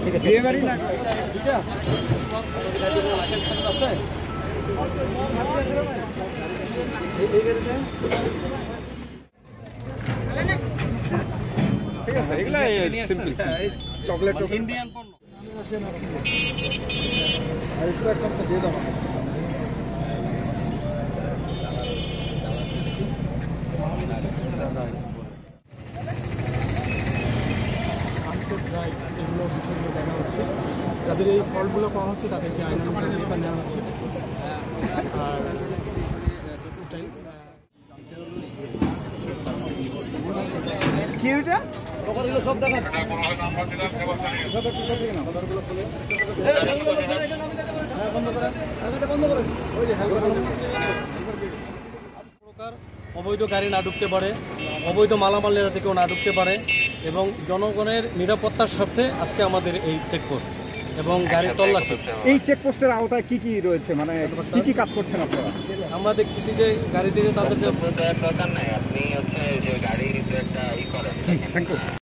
ঠিক আছে ঠিক আছে এগুলা সিম্পল চকলেট ইন্ডিয়ান পণ্য আর স্প্রাইট কত দিয়ে দাও এগুলো বিষয়গুলো দেখা হচ্ছে, যাদের এই ফলগুলো পাওয়া হচ্ছে তাদেরকে আইনানুগ ব্যবস্থা নেওয়া হচ্ছে। আর কি ওইটা সব দেখা অবৈধ গাড়ি না ঢুকতে পারে, অবৈধ মালামাল যাতে কেউ না ঢুকতে পারে এবং জনগণের নিরাপত্তার স্বার্থে আজকে আমাদের এই চেকপোস্ট এবং গাড়ির তল্লাশি। এই চেকপোস্টের আওতায় কি কি রয়েছে, মানে কি কি কাজ করছেন আপনারা? আমরা দেখতেছি যে গাড়ি থেকে তাদের যে দরকার নাই, আপনি হচ্ছে যে গাড়ির একটা ই করেন। Thank you.